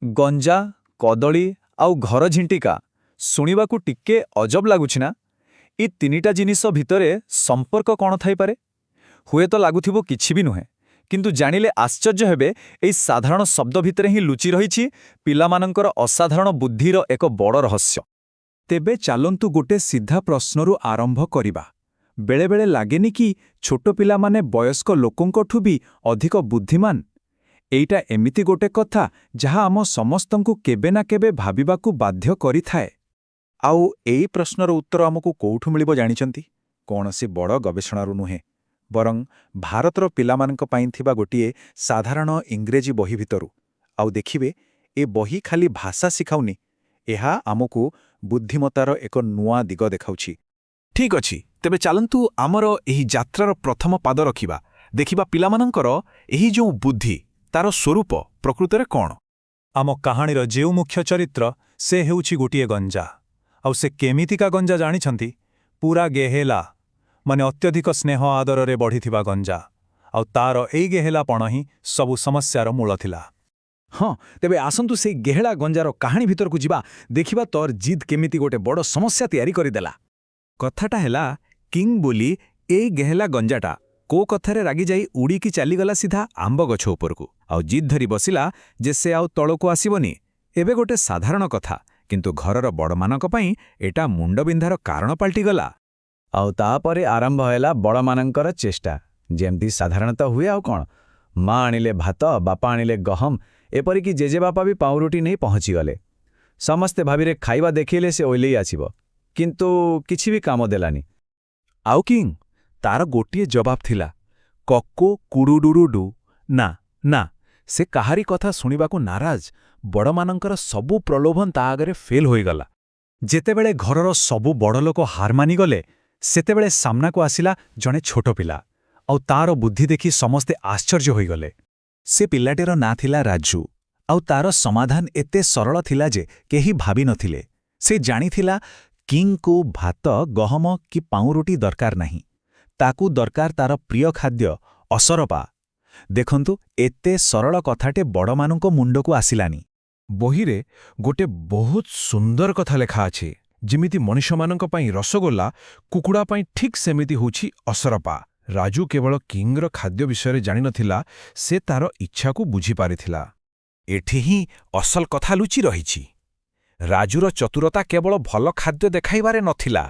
ଗଞ୍ଜା, କଦଳୀ ଆଉ ଘର ଝିଣ୍ଟିକା ଶୁଣିବାକୁ ଟିକେ ଅଜବ ଲାଗୁଛି ନା? ଏ ତିନିଟା ଜିନିଷ ଭିତରେ ସମ୍ପର୍କ କ'ଣ ଥାଇପାରେ? ହୁଏତ ଲାଗୁଥିବ କିଛି ବି ନୁହେଁ, କିନ୍ତୁ ଜାଣିଲେ ଆଶ୍ଚର୍ଯ୍ୟ ହେବେ ଏହି ସାଧାରଣ ଶବ୍ଦ ଭିତରେ ହିଁ ଲୁଚି ରହିଛି ପିଲାମାନଙ୍କର ଅସାଧାରଣ ବୁଦ୍ଧିର ଏକ ବଡ଼ ରହସ୍ୟ। ତେବେ ଚାଲନ୍ତୁ ଗୋଟେ ସିଧା ପ୍ରଶ୍ନରୁ ଆରମ୍ଭ କରିବା। ବେଳେବେଳେ ଲାଗେନି କି ଛୋଟ ପିଲାମାନେ ବୟସ୍କ ଲୋକଙ୍କଠୁ ବି ଅଧିକ ବୁଦ୍ଧିମାନ? ଏଇଟା ଏମିତି ଗୋଟେ କଥା ଯାହା ଆମ ସମସ୍ତଙ୍କୁ କେବେ ନା କେବେ ଭାବିବାକୁ ବାଧ୍ୟ କରିଥାଏ। ଆଉ ଏଇ ପ୍ରଶ୍ନର ଉତ୍ତର ଆମକୁ କୋଉଠୁ ମିଳିବ ଜାଣିଛନ୍ତି? କୌଣସି ବଡ଼ ଗବେଷଣାରୁ ନୁହେଁ, ବରଂ ଭାରତର ପିଲାମାନଙ୍କ ପାଇଁ ଥିବା ଗୋଟିଏ ସାଧାରଣ ଇଂରେଜୀ ବହି ଭିତରୁ। ଆଉ ଦେଖିବେ, ଏ ବହି ଖାଲି ଭାଷା ଶିଖାଉନି, ଏହା ଆମକୁ ବୁଦ୍ଧିମତାର ଏକ ନୂଆ ଦିଗ ଦେଖାଉଛି। ଠିକ୍ ଅଛି, ତେବେ ଚାଲନ୍ତୁ ଆମର ଏହି ଯାତ୍ରାର ପ୍ରଥମ ପାଦ ରଖିବା। ଦେଖିବା ପିଲାମାନଙ୍କର ଏହି ଯେଉଁ ବୁଦ୍ଧି, ତାର ସ୍ୱରୂପ ପ୍ରକୃତରେ କ'ଣ? ଆମ କାହାଣୀର ଯେଉଁ ମୁଖ୍ୟ ଚରିତ୍ର, ସେ ହେଉଛି ଗୋଟିଏ ଗଞ୍ଜା। ଆଉ ସେ କେମିତିକା ଗଞ୍ଜା ଜାଣିଛନ୍ତି? ପୂରା ଗେହେଲା, ମାନେ ଅତ୍ୟଧିକ ସ୍ନେହ ଆଦରରେ ବଢ଼ିଥିବା ଗଞ୍ଜା। ଆଉ ତାର ଏଇ ଗେହେଲାପଣ ହିଁ ସବୁ ସମସ୍ୟାର ମୂଳ ଥିଲା। ହଁ, ତେବେ ଆସନ୍ତୁ ସେଇ ଗେହେଳା ଗଞ୍ଜାର କାହାଣୀ ଭିତରକୁ ଯିବା, ଦେଖିବା ତୋର ଜିଦ୍ କେମିତି ଗୋଟେ ବଡ଼ ସମସ୍ୟା ତିଆରି କରିଦେଲା। କଥାଟା ହେଲା, କିଙ୍ଗ ବୋଲି ଏଇ ଗେହେଲା ଗଞ୍ଜାଟା କୋ କଥାରେ ରାଗିଯାଇ ଉଡ଼ିକି ଚାଲିଗଲା ସିଧା ଆମ୍ବ ଗଛ ଉପରକୁ, ଆଉ ଜିଦ୍ ଧରି ବସିଲା ଯେ ସେ ଆଉ ତଳକୁ ଆସିବନି। ଏବେ ଗୋଟେ ସାଧାରଣ କଥା, କିନ୍ତୁ ଘରର ବଡ଼ମାନଙ୍କ ପାଇଁ ଏଟା ମୁଣ୍ଡବିନ୍ଧାର କାରଣ ପାଲଟିଗଲା। ଆଉ ତାପରେ ଆରମ୍ଭ ହେଲା ବଡ଼ମାନଙ୍କର ଚେଷ୍ଟା, ଯେମିତି ସାଧାରଣତଃ ହୁଏ। ଆଉ କ'ଣ, ମା ଆଣିଲେ ଭାତ, ବାପା ଆଣିଲେ ଗହମ, ଏପରିକି ଜେଜେବାପା ବି ପାଉଁରୁଟି ନେଇ ପହଞ୍ଚିଗଲେ। ସମସ୍ତେ ଭାବିରେ ଖାଇବା ଦେଖେଇଲେ ସେ ଓହ୍ଲେଇ ଆସିବ, କିନ୍ତୁ କିଛି ବି କାମ ଦେଲାନି। ଆଉ କିଙ୍ଗ, ତାର ଗୋଟିଏ ଜବାବ ଥିଲା, କକୋ କୁଡୁଡୁଡୁ। ନା ନା, ସେ କାହାରି କଥା ଶୁଣିବାକୁ ନାରାଜ। ବଡ଼ମାନଙ୍କର ସବୁ ପ୍ରଲୋଭନ ତା ଆଗରେ ଫେଲ୍ ହୋଇଗଲା। ଯେତେବେଳେ ଘରର ସବୁ ବଡ଼ଲୋକ ହାର ମାନିଗଲେ, ସେତେବେଳେ ସାମ୍ନାକୁ ଆସିଲା ଜଣେ ଛୋଟ ପିଲା। ଆଉ ତାର ବୁଦ୍ଧି ଦେଖି ସମସ୍ତେ ଆଶ୍ଚର୍ଯ୍ୟ ହୋଇଗଲେ। ସେ ପିଲାଟିର ନାଁ ଥିଲା ରାଜୁ, ଆଉ ତାର ସମାଧାନ ଏତେ ସରଳ ଥିଲା ଯେ କେହି ଭାବି ନଥିଲେ। ସେ ଜାଣିଥିଲା କିଙ୍ଗକୁ ଭାତ, ଗହମ କି ପାଉଁରୁଟି ଦରକାର ନାହିଁ, ତାକୁ ଦରକାର ତାର ପ୍ରିୟ ଖାଦ୍ୟ ଅସରପା। ଦେଖନ୍ତୁ, ଏତେ ସରଳ କଥାଟେ ବଡ଼ମାନଙ୍କ ମୁଣ୍ଡକୁ ଆସିଲାନି। ବହିରେ ଗୋଟେ ବହୁତ ସୁନ୍ଦର କଥା ଲେଖା ଅଛି, ଯେମିତି ମଣିଷମାନଙ୍କ ପାଇଁ ରସଗୋଲା, କୁକୁଡ଼ା ପାଇଁ ଠିକ୍ ସେମିତି ହେଉଛି ଅସରପା। ରାଜୁ କେବଳ କିଙ୍ଗର ଖାଦ୍ୟ ବିଷୟରେ ଜାଣିନଥିଲା, ସେ ତାର ଇଚ୍ଛାକୁ ବୁଝିପାରିଥିଲା। ଏଠି ହିଁ ଅସଲ କଥା ଲୁଚି ରହିଛି। ରାଜୁର ଚତୁରତା କେବଳ ଭଲ ଖାଦ୍ୟ ଦେଖାଇବାରେ ନଥିଲା,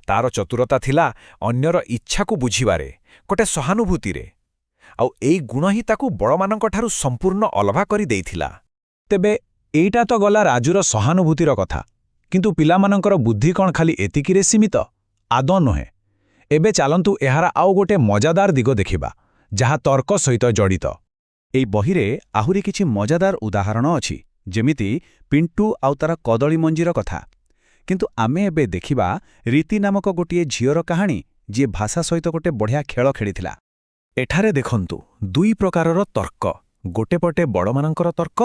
ତାର ଚତୁରତା ଥିଲା ଅନ୍ୟର ଇଚ୍ଛାକୁ ବୁଝିବାରେ, ଗୋଟେ ସହାନୁଭୂତିରେ। ଆଉ ଏଇ ଗୁଣ ହିଁ ତାକୁ ବଡ଼ମାନଙ୍କଠାରୁ ସମ୍ପୂର୍ଣ୍ଣ ଅଲଗା କରି ଦେଇଥିଲା। ତେବେ ଏଇଟା ତ ଗଲା ରାଜୁର ସହାନୁଭୂତିର କଥା, କିନ୍ତୁ ପିଲାମାନଙ୍କର ବୁଦ୍ଧି କ'ଣ ଖାଲି ଏତିକିରେ ସୀମିତ? ଆଦୌ ନୁହେଁ। ଏବେ ଚାଲନ୍ତୁ ଏହାର ଆଉ ଗୋଟେ ମଜାଦାର ଦିଗ ଦେଖିବା, ଯାହା ତର୍କ ସହିତ ଜଡ଼ିତ। ଏଇ ବହିରେ ଆହୁରି କିଛି ମଜାଦାର ଉଦାହରଣ ଅଛି, ଯେମିତି ପିଣ୍ଟୁ ଆଉ ତାର କଦଳୀ ମଞ୍ଜିର କଥା। କିନ୍ତୁ ଆମେ ଏବେ ଦେଖିବା ରୀତି ନାମକ ଗୋଟିଏ ଝିଅର କାହାଣୀ, ଯିଏ ଭାଷା ସହିତ ଗୋଟେ ବଢ଼ିଆ ଖେଳ ଖେଳିଥିଲା। ଏଠାରେ ଦେଖନ୍ତୁ ଦୁଇ ପ୍ରକାରର ତର୍କ। ଗୋଟେ ପଟେ ବଡ଼ମାନଙ୍କର ତର୍କ,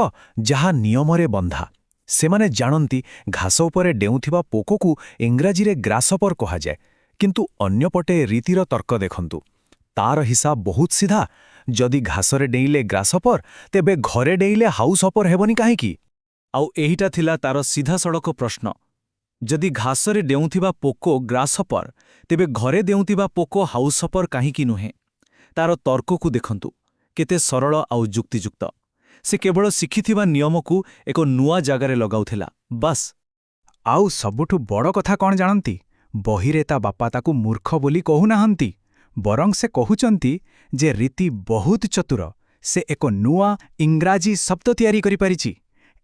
ଯାହା ନିୟମରେ ବନ୍ଧା। ସେମାନେ ଜାଣନ୍ତି ଘାସ ଉପରେ ଡେଉଁଥିବା ପୋକକୁ ଇଂରାଜୀରେ ଗ୍ରାସପର କୁହାଯାଏ। କିନ୍ତୁ ଅନ୍ୟପଟେ ରୀତିର ତର୍କ ଦେଖନ୍ତୁ, ତାର ହିସାବ ବହୁତ ସିଧା। ଯଦି ଘାସରେ ଡେଇଁଲେ ଗ୍ରାସପର, ତେବେ ଘରେ ଡେଇଁଲେ ହାଉସଅପର ହେବନି କାହିଁକି? ଆଉ ଏହିଟା ଥିଲା ତାର ସିଧାସଳଖ ପ୍ରଶ୍ନ। ଯଦି ଘାସରେ ଡେଉଁଥିବା ପୋକ ଗ୍ରାସହପର, ତେବେ ଘରେ ଡେଉଁଥିବା ପୋକ ହାଉସହପର କାହିଁକି ନୁହେଁ? ତାର ତର୍କକୁ ଦେଖନ୍ତୁ, କେତେ ସରଳ ଆଉ ଯୁକ୍ତିଯୁକ୍ତ। ସେ କେବଳ ଶିଖିଥିବା ନିୟମକୁ ଏକ ନୂଆ ଜାଗାରେ ଲଗାଉଥିଲା, ବାସ୍। ଆଉ ସବୁଠୁ ବଡ଼ କଥା କ'ଣ ଜାଣନ୍ତି? ବହିରେ ତା ବାପା ତାକୁ ମୂର୍ଖ ବୋଲି କହୁନାହାନ୍ତି, ବରଂ ସେ କହୁଛନ୍ତି ଯେ ରୀତି ବହୁତ ଚତୁର, ସେ ଏକ ନୂଆ ଇଂରାଜୀ ଶବ୍ଦ ତିଆରି କରିପାରିଛି।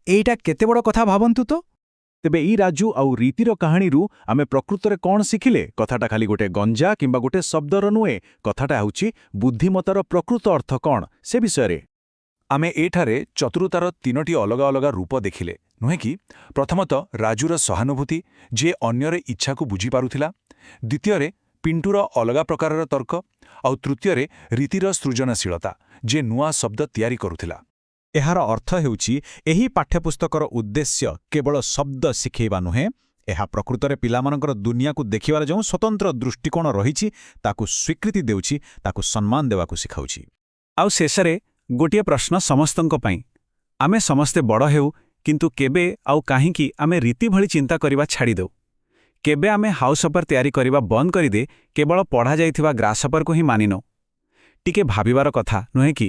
ଏଇଟା କେତେ ବଡ଼ କଥା ଭାବନ୍ତୁ ତ। ତେବେ ଏଇ ରାଜୁ ଆଉ ରୀତିର କାହାଣୀରୁ ଆମେ ପ୍ରକୃତରେ କ'ଣ ଶିଖିଲେ? କଥାଟା ଖାଲି ଗୋଟେ ଗଞ୍ଜା କିମ୍ବା ଗୋଟେ ଶବ୍ଦର ନୁହେଁ, କଥାଟା ହେଉଛି ବୁଦ୍ଧିମତାର ପ୍ରକୃତ ଅର୍ଥ କ'ଣ ସେ ବିଷୟରେ। ଆମେ ଏଠାରେ ଚତୁରତାର ତିନୋଟି ଅଲଗା ଅଲଗା ରୂପ ଦେଖିଲେ, ନୁହେଁ କି? ପ୍ରଥମତଃ ରାଜୁର ସହାନୁଭୂତି, ଯିଏ ଅନ୍ୟର ଇଚ୍ଛାକୁ ବୁଝିପାରୁଥିଲା। ଦ୍ୱିତୀୟରେ ପିଣ୍ଟୁର ଅଲଗା ପ୍ରକାରର ତର୍କ, ଆଉ ତୃତୀୟରେ ରୀତିର ସୃଜନଶୀଳତା, ଯିଏ ନୂଆ ଶବ୍ଦ ତିଆରି କରୁଥିଲା। ଏହାର ଅର୍ଥ ହେଉଛି, ଏହି ପାଠ୍ୟପୁସ୍ତକର ଉଦ୍ଦେଶ୍ୟ କେବଳ ଶବ୍ଦ ଶିଖେଇବା ନୁହେଁ, ଏହା ପ୍ରକୃତରେ ପିଲାମାନଙ୍କର ଦୁନିଆକୁ ଦେଖିବାର ଯେଉଁ ସ୍ୱତନ୍ତ୍ର ଦୃଷ୍ଟିକୋଣ ରହିଛି, ତାକୁ ସ୍ୱୀକୃତି ଦେଉଛି, ତାକୁ ସମ୍ମାନ ଦେବାକୁ ଶିଖାଉଛି। ଆଉ ଶେଷରେ ଗୋଟିଏ ପ୍ରଶ୍ନ ସମସ୍ତଙ୍କ ପାଇଁ, ଆମେ ସମସ୍ତେ ବଡ଼ ହେଉ କିନ୍ତୁ କେବେ ଆଉ କାହିଁକି ଆମେ ରୀତି ଭଳି ଚିନ୍ତା କରିବା ଛାଡ଼ିଦେଉ। କେବେ ଆମେ ହାଉସଅପର ତିଆରି କରିବା ବନ୍ଦ କରିଦେ କେବଳ ପଢ଼ାଯାଇଥିବା ଗ୍ରାସଅପରକୁ ହିଁ ମାନିନଉ। ଟିକେ ଭାବିବାର କଥା ନୁହେଁ କି?